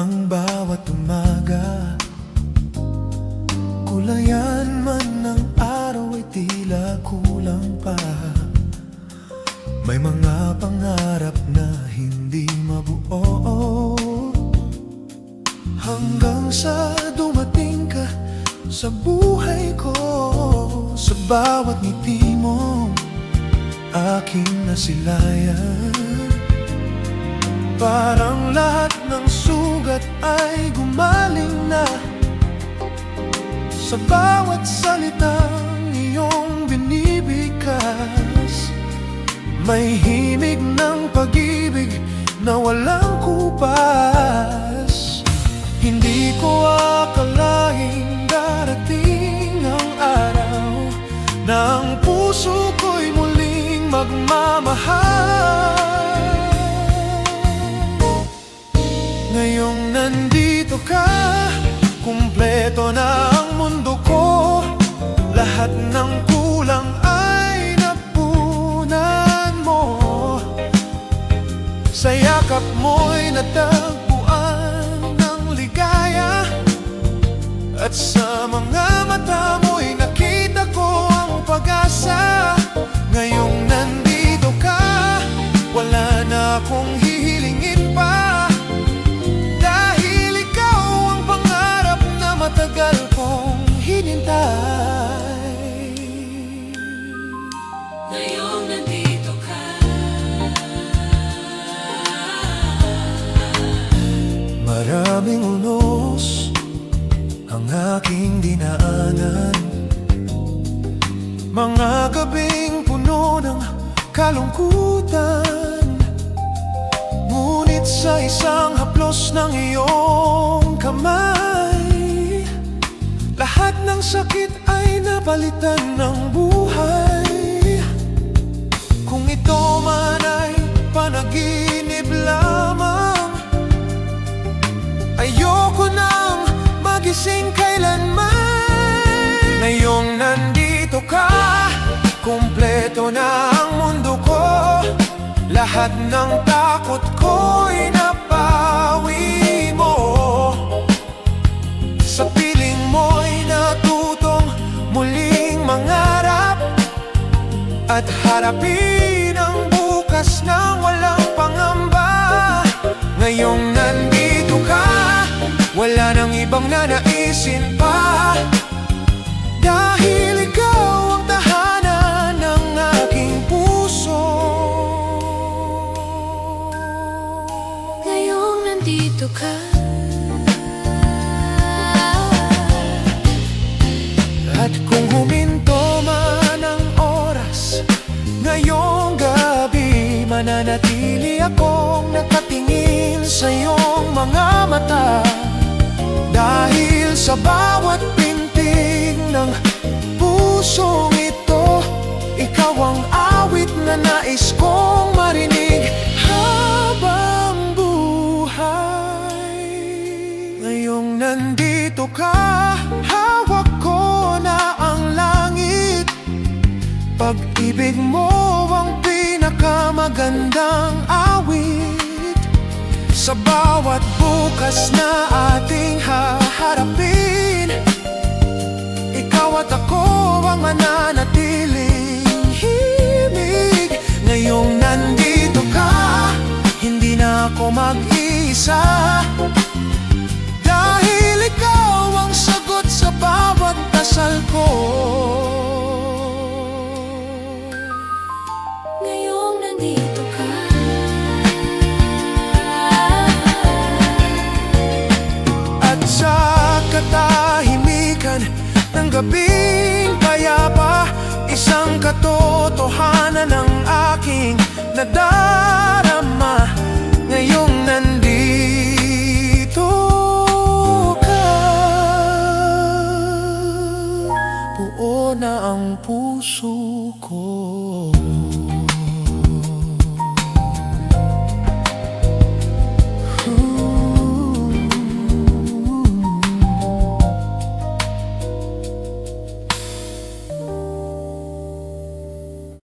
ang bawat umaga. Kulayan man ng araw ay tila kulang pa. May mga pangarap na hindi mabuo, hanggang sa dumating ka sa buhay ko. Sa bawat ngiti mo aking nasilayan, parang lahat ng sugat ay gumaling na. Sa bawat salitang iyong binibigkas, may himig ng pag-ibig na walang kupas. Hindi ko akalaing darating ang araw na ang puso ko'y muling magmamahal. Ngayong nandito ka, kumpleto na ang mundo ko. Lahat ng kulang ay napunan mo. Sa yakap mo'y natagpuan ng ligaya, at sa mga mata mo'y nakita ko ang pag-asa. Ngayong nandito ka, wala na akong hihilingin pa, dahil ikaw ang pangarap na matagal kong hinintay. Ngayong nandito ka, maraming unos ang aking dinaanan, mga gabing puno ng kalungkutan. Ngunit sa isang haplos ng iyong kamay, lahat ng sakit ay napalitan ng buhay. Kung ito man ay panaginip lamang, ayoko nang magising kailanman. Ngayong nandito ka, kumpleto na ang mundo ko. Lahat ng takot ko'y napawi mo. Sa piling mo'y natutong muling mangarap, at harapin ang bukas na walang pangamba. Ngayong nandito ka, wala nang ibang nanaisin pa, dahil ikaw ang tahanan ng aking puso. ngayong nandito ka, At kung huminto man ang oras, ngayong gabi mananatili akong nakatingin sa iyong mga mata. Dahil sa bawat pintig ng pusong ito, ikaw ang awit na nais kong marinig habang buhay. Ngayong nandito ka, hawak ko na ang langit. Pag-ibig mo ang pinakamagandang awit. Sa bawat bukas na ating haharapin, ikaw at ako ang mananatiling himig. Ngayong nandito ka, hindi na ako mag-iisa, dahil ikaw ang sagot sa bawat dasal ko. ngayong nandito ka, At sa katahimikan ng gabing payapa, isang katotohanan ang aking nadara.